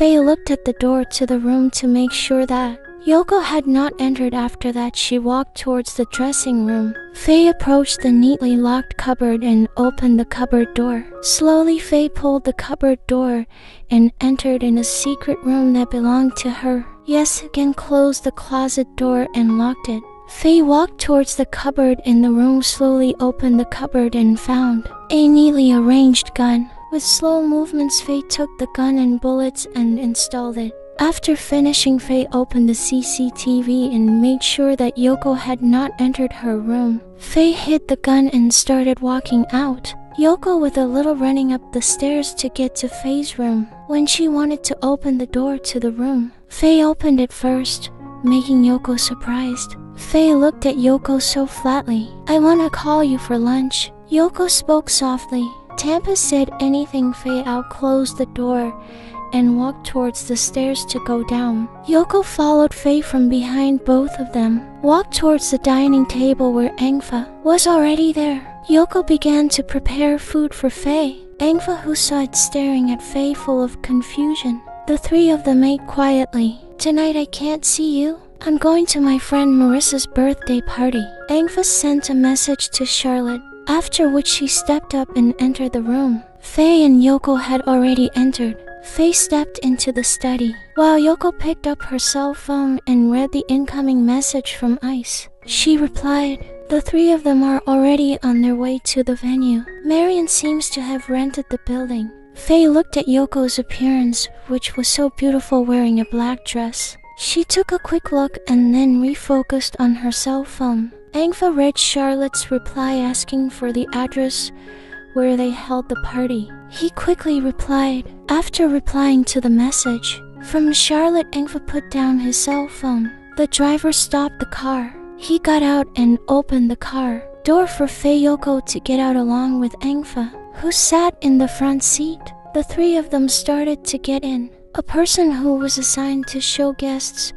Faye looked at the door to the room to make sure that Yoko had not entered. After that, she walked towards the dressing room. Faye approached the neatly locked cupboard and opened the cupboard door. Slowly, Faye pulled the cupboard door and entered in a secret room that belonged to her. Yes, again closed the closet door and locked it. Faye walked towards the cupboard in the room, slowly opened the cupboard and found a neatly arranged gun. With slow movements, Faye took the gun and bullets and installed it. After finishing, Faye opened the CCTV and made sure that Yoko had not entered her room. Faye hid the gun and started walking out. Yoko with a little running up the stairs to get to Faye's room. When she wanted to open the door to the room, Faye opened it first, making Yoko surprised. Faye looked at Yoko so flatly. "I wanna call you for lunch." Yoko spoke softly. Tampa said anything. Faye out-closed the door and walked towards the stairs to go down. Yoko followed Faye from behind. Both of them walked towards the dining table where Angfa was already there. Yoko began to prepare food for Faye. Angfa, who saw it, staring at Faye full of confusion. The three of them ate quietly. "Tonight I can't see you. I'm going to my friend Marissa's birthday party." Angfa sent a message to Charlotte, after which she stepped up and entered the room. Faye and Yoko had already entered. Faye stepped into the study, while Yoko picked up her cell phone and read the incoming message from Ice. She replied, "The three of them are already on their way to the venue. Marion seems to have rented the building." Faye looked at Yoko's appearance, which was so beautiful wearing a black dress. She took a quick look and then refocused on her cell phone. Angfa read Charlotte's reply asking for the address where they held the party. He quickly replied. After replying to the message from Charlotte, Angfa put down his cell phone. The driver stopped the car. He got out and opened the car door for FayeYoko to get out along with Angfa, who sat in the front seat. The three of them started to get in. A person who was assigned to show guests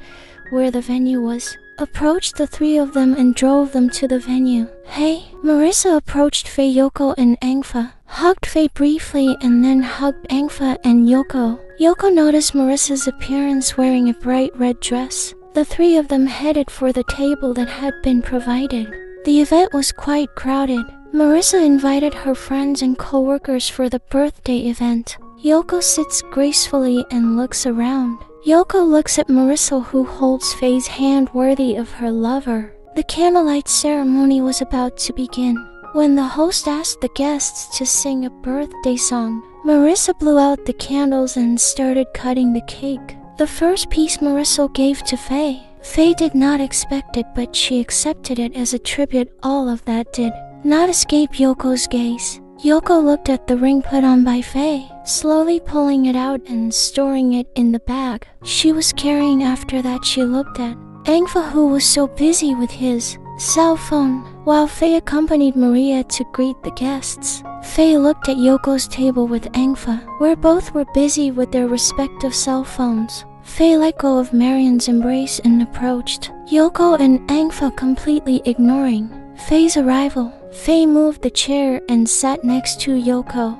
where the venue was approached the three of them and drove them to the venue. "Hey." Marissa approached FayeYoko and Angfa, hugged Faye briefly and then hugged Angfa and Yoko. Yoko noticed Marissa's appearance wearing a bright red dress. The three of them headed for the table that had been provided. The event was quite crowded. Marissa invited her friends and co-workers for the birthday event. Yoko sits gracefully and looks around. Yoko looks at Marissa, who holds Faye's hand worthy of her lover. The candlelight ceremony was about to begin when the host asked the guests to sing a birthday song. Marissa blew out the candles and started cutting the cake. The first piece Marissa gave to Faye. Faye did not expect it, but she accepted it as a tribute. All of that did not escape Yoko's gaze. Yoko looked at the ring put on by Faye, slowly pulling it out and storing it in the bag she was carrying. After that, she looked at Angfa, who was so busy with his cell phone, while Faye accompanied Maria to greet the guests. Faye looked at Yoko's table with Angfa, where both were busy with their respective cell phones. Faye let go of Marion's embrace and approached Yoko and Angfa, completely ignoring Faye's arrival. Faye moved the chair and sat next to Yoko.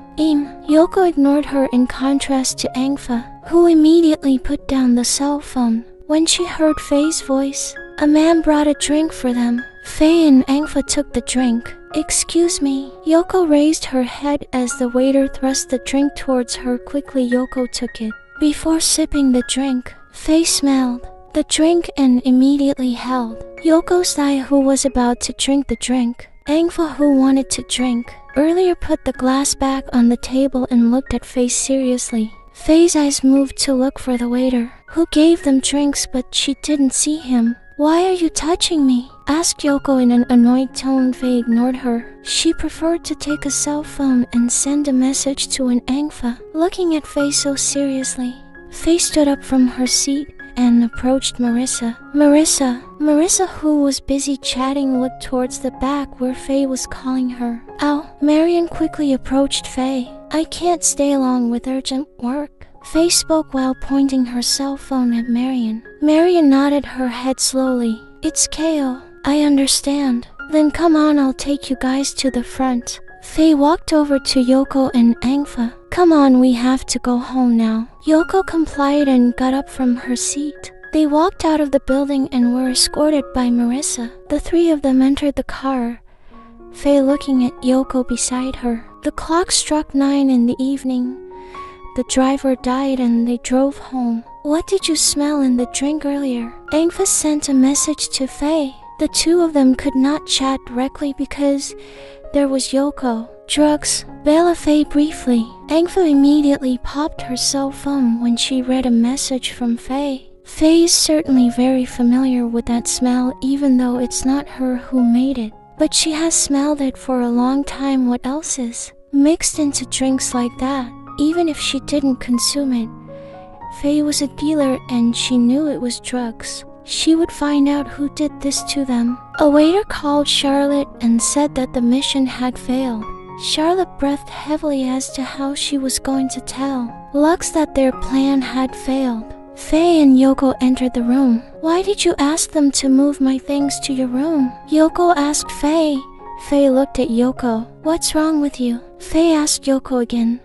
Yoko ignored her, in contrast to Angfa, who immediately put down the cell phone. When she heard Faye's voice, a man brought a drink for them. Faye and Angfa took the drink. "Excuse me." Yoko raised her head as the waiter thrust the drink towards her. Quickly, Yoko took it. Before sipping the drink, Faye smelled the drink and immediately held Yoko's thigh, who was about to drink the drink. Angfa, who wanted to drink earlier, put the glass back on the table and looked at Faye seriously. Faye's eyes moved to look for the waiter, who gave them drinks, but she didn't see him. "Why are you touching me?" asked Yoko in an annoyed tone. Faye ignored her. She preferred to take a cell phone and send a message to an Angfa. Looking at Faye so seriously, Faye stood up from her seat and approached Marissa. Marissa, who was busy chatting, looked towards the back where Faye was calling her. "Ow." Marion quickly approached Faye. "I can't stay long with urgent work." Faye spoke while pointing her cell phone at Marion. Marion nodded her head slowly. "It's KO. I understand." "Then come on, I'll take you guys to the front." Faye walked over to Yoko and Angfa. Come on, we have to go home now. Yoko complied and got up from her seat. They walked out of the building and were escorted by Marissa. The three of them entered the car, Faye looking at Yoko beside her. The clock struck 9 in the evening. The driver died and they drove home. What did you smell in the drink earlier? Angfa sent a message to Faye. The two of them could not chat directly because there was Yoko. Drugs. Bella Faye briefly. Angfa immediately popped her cell phone when she read a message from Faye. Faye is certainly very familiar with that smell even though it's not her who made it. But she has smelled it for a long time. What else is mixed into drinks like that? Even if she didn't consume it, Faye was a dealer and she knew it was drugs. She would find out who did this to them. A waiter called Charlotte and said that the mission had failed. Charlotte breathed heavily as to how she was going to tell Lux that their plan had failed. Faye and Yoko entered the room. Why did you ask them to move my things to your room? Yoko asked Faye. Faye looked at Yoko. What's wrong with you? Faye asked Yoko again,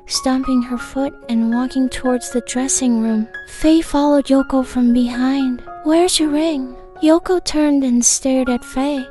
stomping her foot and walking towards the dressing room. Faye followed Yoko from behind. Where's your ring? Yoko turned and stared at Faye,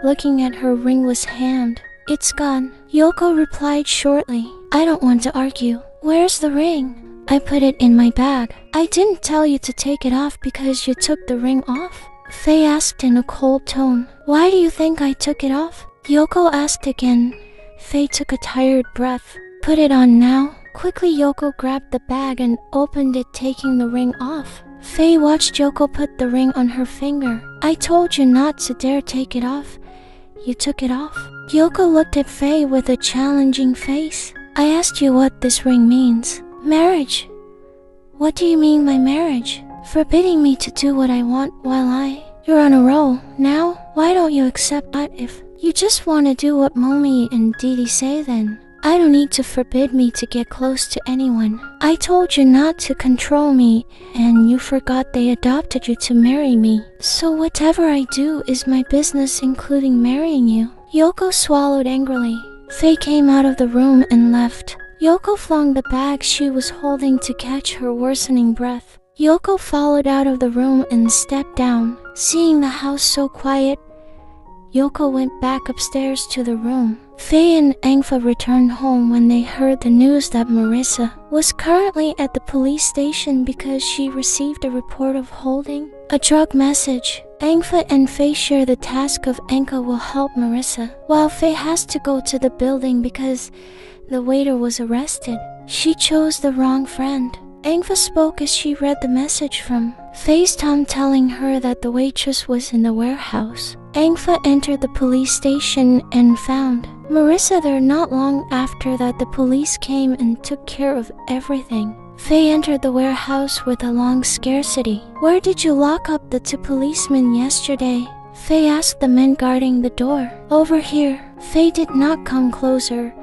looking at her ringless hand. It's gone. Yoko replied shortly. I don't want to argue. Where's the ring? I put it in my bag. I didn't tell you to take it off because you took the ring off? Faye asked in a cold tone. Why do you think I took it off? Yoko asked again. Faye took a tired breath. Put it on now. Quickly Yoko grabbed the bag and opened it, taking the ring off. Faye watched Yoko put the ring on her finger. I told you not to dare take it off. You took it off. Yoko looked at Faye with a challenging face. I asked you what this ring means. Marriage. What do you mean by marriage? Forbidding me to do what I want while You're on a roll. Now, why don't you accept that? If you just want to do what Mommy and Didi say, then I don't need to forbid me to get close to anyone. I told you not to control me, and you forgot they adopted you to marry me. So whatever I do is my business, including marrying you. Yoko swallowed angrily. Faye came out of the room and left. Yoko flung the bag she was holding to catch her worsening breath. Yoko followed out of the room and stepped down. Seeing the house so quiet, Yoko went back upstairs to the room. Faye and Angfa returned home when they heard the news that Marissa was currently at the police station because she received a report of holding a drug message. Angfa and Faye share the task of Anka will help Marissa, while Faye has to go to the building because the waiter was arrested. She chose the wrong friend. Angfa spoke as she read the message from Faye's Tom telling her that the waitress was in the warehouse. Angfa entered the police station and found Marissa there. Not long after that, the police came and took care of everything. Faye entered the warehouse with a long scarcity. Where did you lock up the 2 policemen yesterday? Faye asked the men guarding the door. Over here. Faye did not come closer.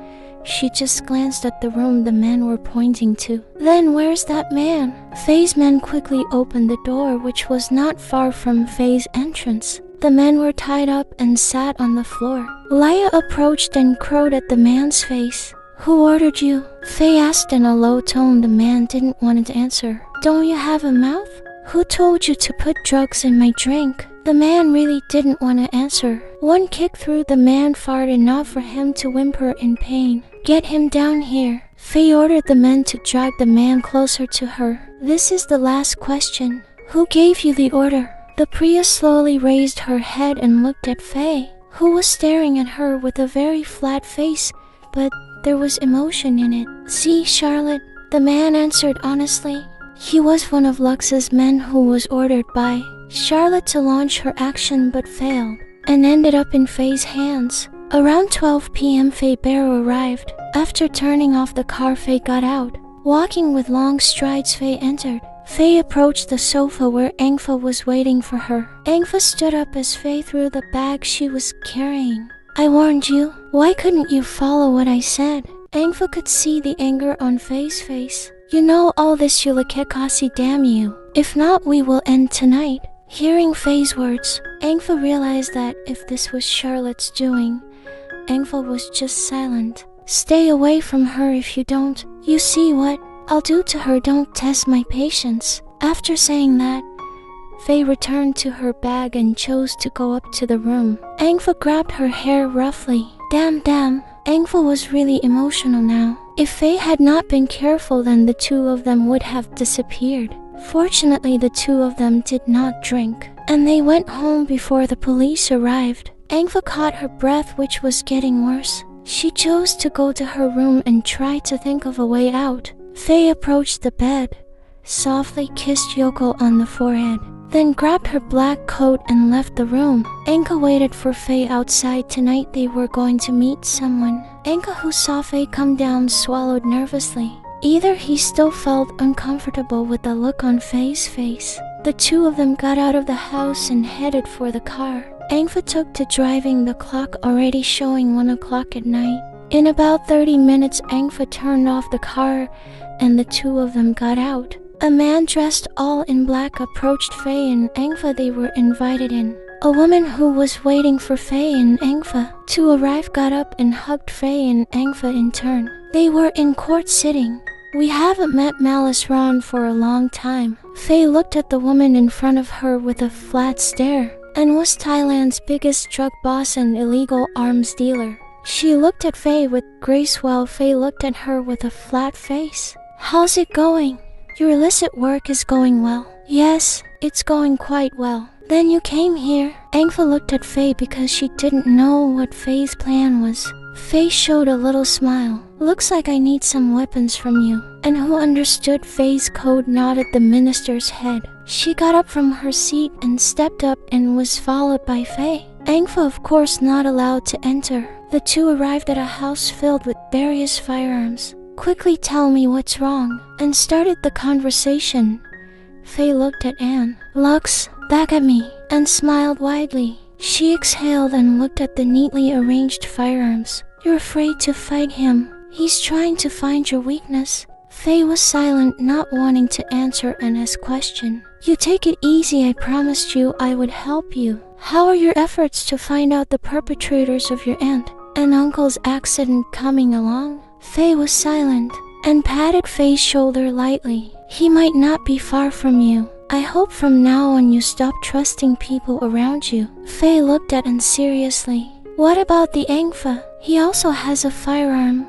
She just glanced at the room the men were pointing to. Then where's that man? Faye's men quickly opened the door, which was not far from Faye's entrance. The men were tied up and sat on the floor. Laya approached and crowed at the man's face. Who ordered you? Faye asked in a low tone. The man didn't want to answer. Don't you have a mouth? Who told you to put drugs in my drink? The man really didn't want to answer. One kick through the man far enough for him to whimper in pain. Get him down here. Faye ordered the men to drag the man closer to her. This is the last question. Who gave you the order? The Priya slowly raised her head and looked at Faye, who was staring at her with a very flat face, but there was emotion in it. See, Charlotte, the man answered honestly. He was one of Lux's men who was ordered by Charlotte to launch her action but failed, and ended up in Faye's hands. Around 12 p.m. Faye Barrow arrived. After turning off the car, Faye got out. Walking with long strides, Faye entered. Faye approached the sofa where Angfa was waiting for her. Angfa stood up as Faye threw the bag she was carrying. I warned you. Why couldn't you follow what I said? Angfa could see the anger on Faye's face. You know all this, Yulakekasi, damn you. If not, we will end tonight. Hearing Faye's words, Angfa realized that if this was Charlotte's doing, Angfa was just silent. Stay away from her if you don't. You see what I'll do to her, don't test my patience. After saying that, Faye returned to her bag and chose to go up to the room. Angfa grabbed her hair roughly. Damn. Angfa was really emotional now. If Faye had not been careful, then the two of them would have disappeared. Fortunately, the two of them did not drink, and they went home before the police arrived. Angfa caught her breath, which was getting worse. She chose to go to her room and try to think of a way out. Faye approached the bed, softly kissed Yoko on the forehead, then grabbed her black coat and left the room. Angfa waited for Faye outside. Tonight they were going to meet someone. Angfa, who saw Faye come down, swallowed nervously. Either he still felt uncomfortable with the look on Faye's face. The two of them got out of the house and headed for the car. Angfa took to driving, the clock already showing 1 o'clock at night. In about 30 minutes, Angfa turned off the car and the two of them got out. A man dressed all in black approached Faye and Angfa. They were invited in. A woman who was waiting for Faye and Angfa to arrive got up and hugged Faye and Angfa in turn. They were in court sitting. We haven't met Malisorn for a long time. Faye looked at the woman in front of her with a flat stare, and was Thailand's biggest drug boss and illegal arms dealer. She looked at Faye with grace while Faye looked at her with a flat face. How's it going? Your illicit work is going well. Yes, it's going quite well. Then you came here. Angfa looked at Faye because she didn't know what Faye's plan was. Faye showed a little smile. Looks like I need some weapons from you. And who understood Faye's code nodded the minister's head. She got up from her seat and stepped up and was followed by Faye. Angfa, of course, not allowed to enter. The two arrived at a house filled with various firearms. Quickly tell me what's wrong, and started the conversation. Faye looked at Anne. Looks back at me and smiled widely. She exhaled and looked at the neatly arranged firearms. You're afraid to fight him. He's trying to find your weakness. Faye was silent, not wanting to answer Anne's question. You take it easy, I promised you I would help you. How are your efforts to find out the perpetrators of your aunt and uncle's accident coming along? Faye was silent and patted Faye's shoulder lightly. He might not be far from you. I hope from now on you stop trusting people around you. Faye looked at Anne seriously. What about the Angfa? He also has a firearm.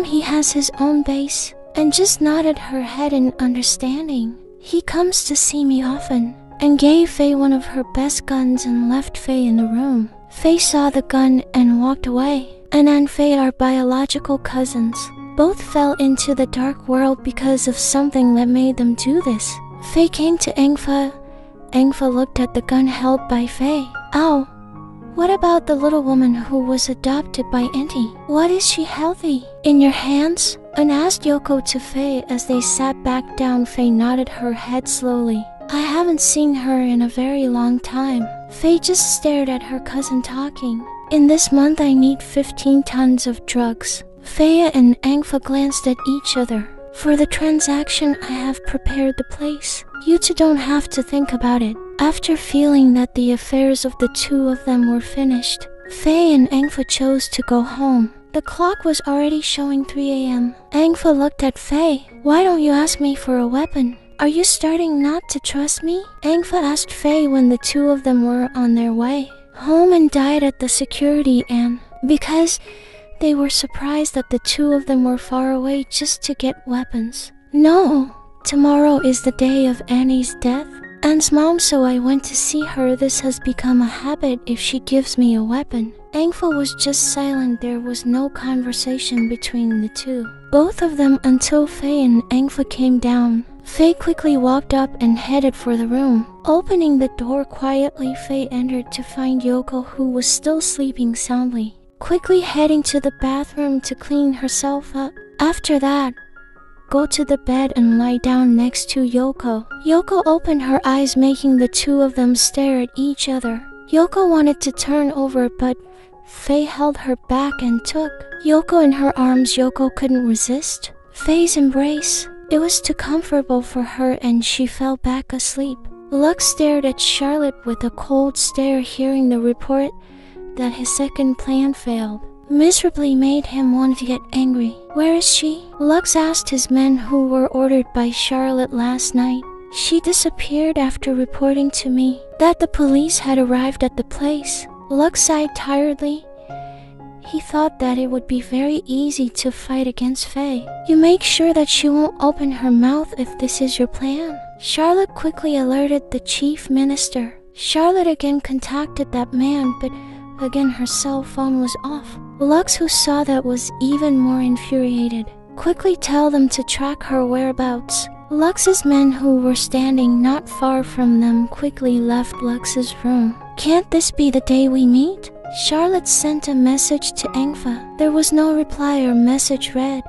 He has his own base. And just nodded her head in understanding. He comes to see me often. And gave Faye one of her best guns and left Faye in the room. Faye saw the gun and walked away. Anne and Faye are biological cousins. Both fell into the dark world because of something that made them do this. Faye came to Angfa. Angfa looked at the gun held by Faye. Ow! What about the little woman who was adopted by Auntie? What is she healthy? In your hands? Anne asked Yoko to Faye as they sat back down. Faye nodded her head slowly. I haven't seen her in a very long time. Faye just stared at her cousin talking. In this month I need 15 tons of drugs. Faye and Angfa glanced at each other. For the transaction I have prepared the place. You two don't have to think about it. After feeling that the affairs of the two of them were finished, Faye and Angfa chose to go home. The clock was already showing 3 a.m. Angfa looked at Faye. Why don't you ask me for a weapon? Are you starting not to trust me? Angfa asked Faye when the two of them were on their way home and died at the security and because they were surprised that the two of them were far away just to get weapons. No, tomorrow is the day of Annie's death. Anne's mom, so I went to see her. This has become a habit if she gives me a weapon. Angfa was just silent. There was no conversation between the two. Both of them until Faye and Angfa came down. Faye quickly walked up and headed for the room. Opening the door quietly, Faye entered to find Yoko, who was still sleeping soundly. Quickly heading to the bathroom to clean herself up. After that, go to the bed and lie down next to Yoko. Yoko opened her eyes, making the two of them stare at each other. Yoko wanted to turn over, but Faye held her back and took Yoko in her arms. Yoko couldn't resist Faye's embrace. It was too comfortable for her and she fell back asleep. Lux stared at Charlotte with a cold stare, hearing the report that his second plan failed. miserably made him want to get angry. Where is she? Lux asked his men who were ordered by Charlotte last night. She disappeared after reporting to me that the police had arrived at the place. Lux sighed tiredly. He thought that it would be very easy to fight against Faye. You make sure that she won't open her mouth if this is your plan. Charlotte quickly alerted the chief minister. Charlotte again contacted that man, but again her cell phone was off. Lux, who saw that, was even more infuriated. Quickly tell them to track her whereabouts. Lux's men, who were standing not far from them, quickly left Lux's room. Can't this be the day we meet? Charlotte sent a message to Engfa. There was no reply or message read,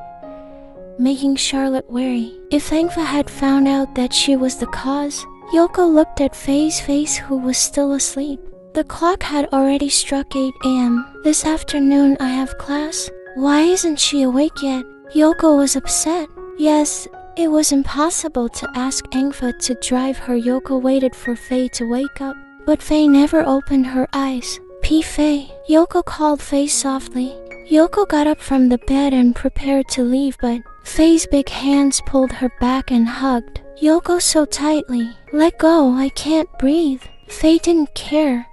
making Charlotte wary. If Engfa had found out that she was the cause. Yoko looked at Faye's face, who was still asleep. The clock had already struck 8 a.m. This afternoon I have class. Why isn't she awake yet? Yoko was upset. Yes, it was impossible to ask Engfa to drive her. Yoko waited for Faye to wake up, but Faye never opened her eyes. Faye. Yoko called Faye softly. Yoko got up from the bed and prepared to leave, but Faye's big hands pulled her back and hugged Yoko so tightly. Let go, I can't breathe. Faye didn't care,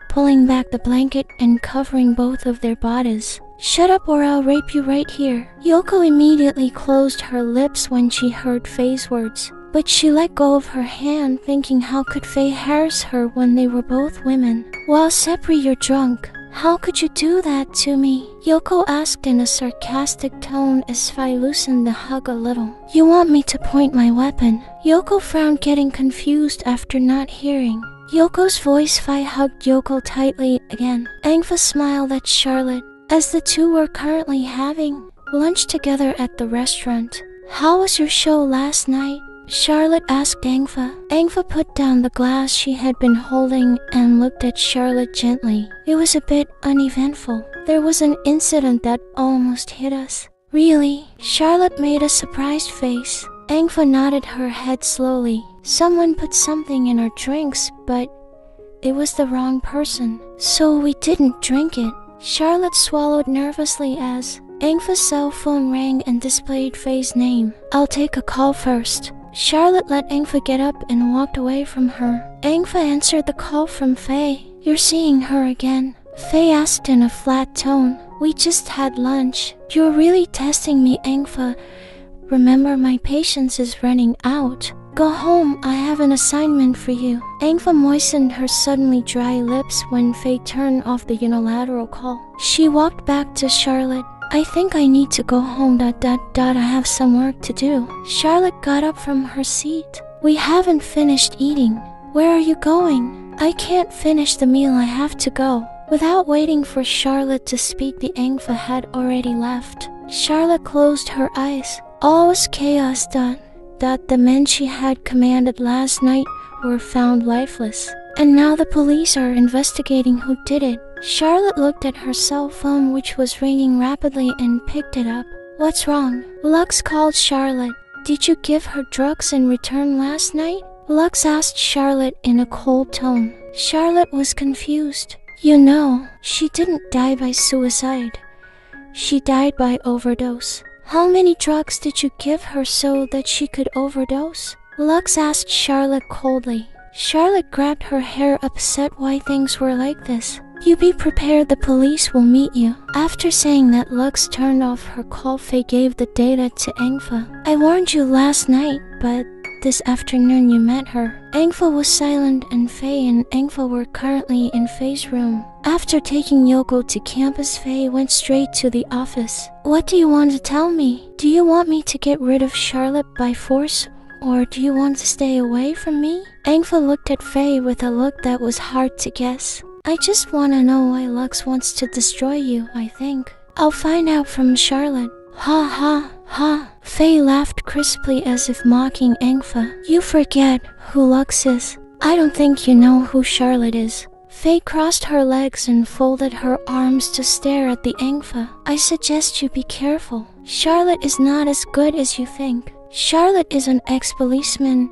pulling back the blanket and covering both of their bodies. Shut up or I'll rape you right here. Yoko immediately closed her lips when she heard Faye's words, but she let go of her hand, thinking how could Faye harass her when they were both women. While Sepri, you're drunk. How could you do that to me? Yoko asked in a sarcastic tone as Faye loosened the hug a little. You want me to point my weapon? Yoko frowned, getting confused after not hearing Yoko's voice. Faye hugged Yoko tightly again. Engfa smiled at Charlotte as the two were currently having lunch together at the restaurant. How was your show last night? Charlotte asked Engfa. Engfa put down the glass she had been holding and looked at Charlotte gently. It was a bit uneventful. There was an incident that almost hit us. Really? Charlotte made a surprised face. Engfa nodded her head slowly. Someone put something in our drinks, but it was the wrong person, so we didn't drink it. Charlotte swallowed nervously as Engfa's cell phone rang and displayed Faye's name. I'll take a call first. Charlotte let Engfa get up and walked away from her. Engfa answered the call from Faye. You're seeing her again? Faye asked in a flat tone. We just had lunch. You're really testing me, Engfa. Remember, my patience is running out. Go home, I have an assignment for you. Engfa moistened her suddenly dry lips when Faye turned off the unilateral call. She walked back to Charlotte. I think I need to go home. I have some work to do. Charlotte got up from her seat. We haven't finished eating. Where are you going? I can't finish the meal. I have to go. Without waiting for Charlotte to speak, the Engfa had already left. Charlotte closed her eyes. All was chaos. The men she had commanded last night were found lifeless, and now the police are investigating who did it. Charlotte looked at her cell phone, which was ringing rapidly, and picked it up. What's wrong? Lux called Charlotte. Did you give her drugs in return last night? Lux asked Charlotte in a cold tone. Charlotte was confused. You know, she didn't die by suicide. She died by overdose. How many drugs did you give her so that she could overdose? Lux asked Charlotte coldly. Charlotte grabbed her hair, upset why things were like this. You be prepared, the police will meet you. After saying that, Lux turned off her call. Faye gave the data to Engfa. I warned you last night, but this afternoon you met her. Engfa was silent, and Faye and Engfa were currently in Faye's room. After taking Yoko to campus, Faye went straight to the office. What do you want to tell me? Do you want me to get rid of Charlotte by force? Or do you want to stay away from me? Engfa looked at Faye with a look that was hard to guess. I just want to know why Lux wants to destroy you, I think. I'll find out from Charlotte. Ha ha ha. Faye laughed crisply as if mocking Engfa. You forget who Lux is. I don't think you know who Charlotte is. Faye crossed her legs and folded her arms to stare at the Engfa. I suggest you be careful. Charlotte is not as good as you think. Charlotte is an ex-policeman,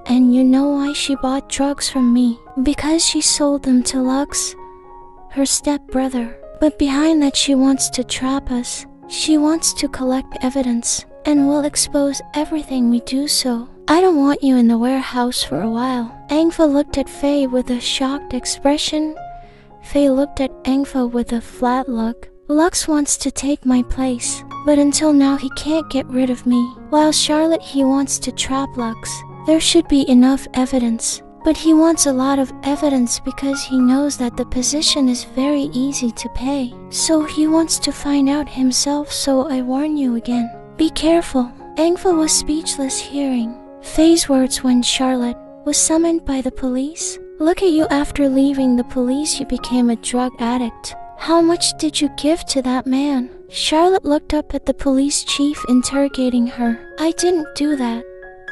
and you know why she bought drugs from me. Because she sold them to Lux, her stepbrother. But behind that, she wants to trap us. She wants to collect evidence, and will expose everything we do so. I don't want you in the warehouse for a while. Angfa looked at Faye with a shocked expression. Faye looked at Angfa with a flat look. Lux wants to take my place, but until now he can't get rid of me. While Charlotte, he wants to trap Lux. There should be enough evidence, but he wants a lot of evidence because he knows that the position is very easy to pay. So he wants to find out himself, so I warn you again. Be careful. Angfa was speechless hearing Faye's words when Charlotte was summoned by the police. Look at you, after leaving the police you became a drug addict. How much did you give to that man? Charlotte looked up at the police chief interrogating her. I didn't do that.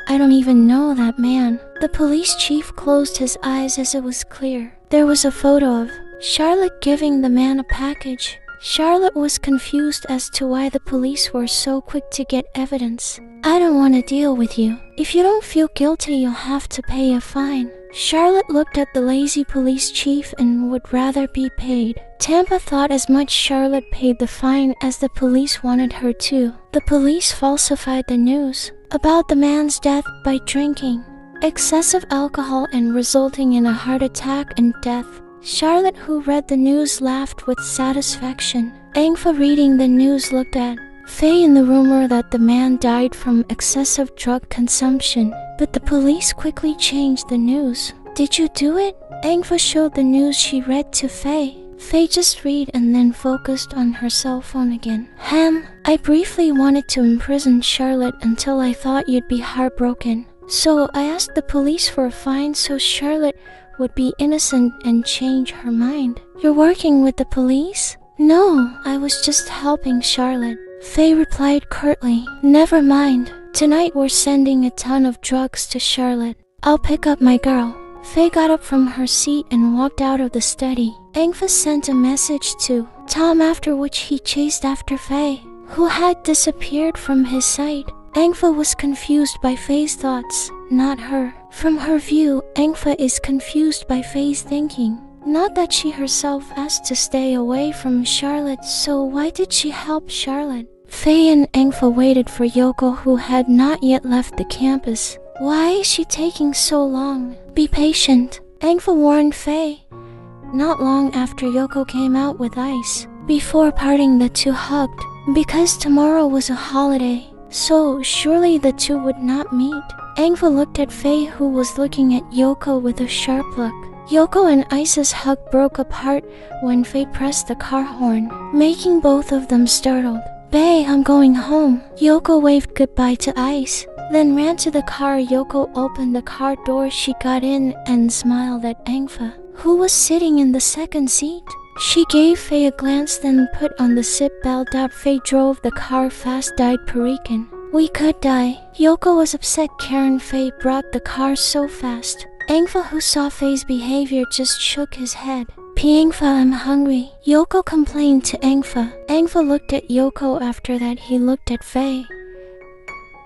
I don't even know that man. The police chief closed his eyes as it was clear. There was a photo of Charlotte giving the man a package. Charlotte was confused as to why the police were so quick to get evidence. I don't want to deal with you. If you don't feel guilty, you'll have to pay a fine. Charlotte looked at the lazy police chief and would rather be paid. Tampa thought as much. Charlotte paid the fine as the police wanted her to. The police falsified the news about the man's death by drinking excessive alcohol and resulting in a heart attack and death. Charlotte, who read the news, laughed with satisfaction. Angfa, reading the news, looked at Faye in the rumor that the man died from excessive drug consumption, but the police quickly changed the news. Did you do it? Angfa showed the news she read to Faye. Faye just read and then focused on her cell phone again. I briefly wanted to imprison Charlotte until I thought you'd be heartbroken. So I asked the police for a fine so Charlotte would be innocent and change her mind. You're working with the police? No, I was just helping Charlotte. Faye replied curtly. Never mind. Tonight we're sending a ton of drugs to Charlotte. I'll pick up my girl. Faye got up from her seat and walked out of the study. Angfa sent a message to Tom, after which he chased after Faye, who had disappeared from his sight. Angfa was confused by Faye's thoughts, not her. From her view, Angfa is confused by Faye's thinking. Not that she herself asked to stay away from Charlotte, so why did she help Charlotte? Faye and Angfa waited for Yoko, who had not yet left the campus. Why is she taking so long? Be patient, Angfa warned Faye. Not long after, Yoko came out with ice. Before parting, the two hugged. Because tomorrow was a holiday, so surely the two would not meet. Angfa looked at Faye, who was looking at Yoko with a sharp look. Yoko and Ice's hug broke apart when Faye pressed the car horn, making both of them startled. Bae, I'm going home. Yoko waved goodbye to Ice, then ran to the car. Yoko opened the car door. She got in and smiled at Angfa, who was sitting in the second seat. She gave Faye a glance, then put on the seatbelt. Out Faye drove the car fast. Died Perican. We could die. Yoko was upset. Karen, Faye brought the car so fast. Angfa, who saw Faye's behavior, just shook his head. Angfa, I'm hungry. Yoko complained to Angfa. Angfa looked at Yoko. After that, he looked at Faye.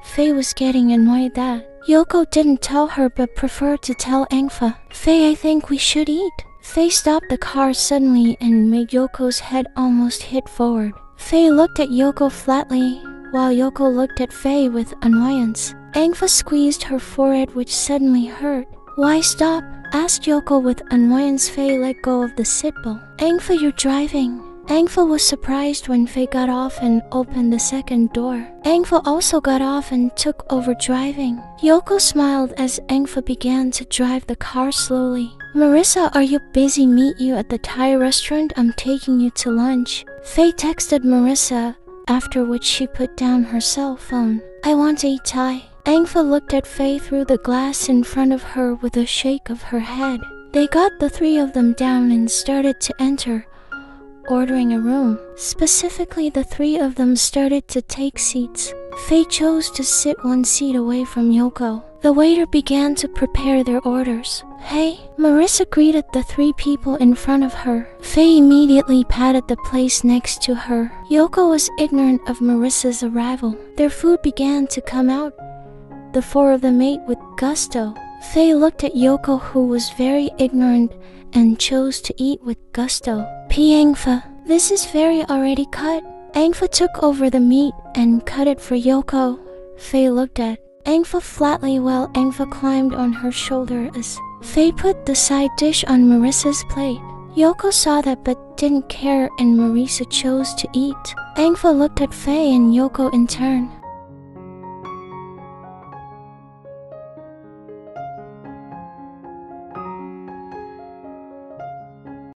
Faye was getting annoyed that Yoko didn't tell her but preferred to tell Angfa. Faye, I think we should eat. Faye stopped the car suddenly and made Yoko's head almost hit forward. Faye looked at Yoko flatly, while Yoko looked at Faye with annoyance. Angfa squeezed her forehead, which suddenly hurt. Why stop? Asked Yoko with annoyance. Faye let go of the seatbelt. Angfa, you're driving. Angfa was surprised when Faye got off and opened the second door. Angfa also got off and took over driving. Yoko smiled as Angfa began to drive the car slowly. Marissa, are you busy? Meet you at the Thai restaurant. I'm taking you to lunch. Faye texted Marissa, after which she put down her cell phone. I want to eat Thai. Angfa looked at Faye through the glass in front of her with a shake of her head. They got the three of them down and started to enter, ordering a room. Specifically, the three of them started to take seats. Faye chose to sit one seat away from Yoko. The waiter began to prepare their orders. Hey, Marissa greeted the three people in front of her. Faye immediately patted the place next to her. Yoko was ignorant of Marissa's arrival. Their food began to come out. The four of them ate with gusto. Faye looked at Yoko, who was very ignorant, and chose to eat with gusto. Angfa. This is very already cut. Angfa took over the meat and cut it for Yoko. Faye looked at Angfa flatly while Angfa climbed on her shoulder as Faye put the side dish on Marissa's plate. Yoko saw that but didn't care and Marissa chose to eat. Angfa looked at Faye and Yoko in turn.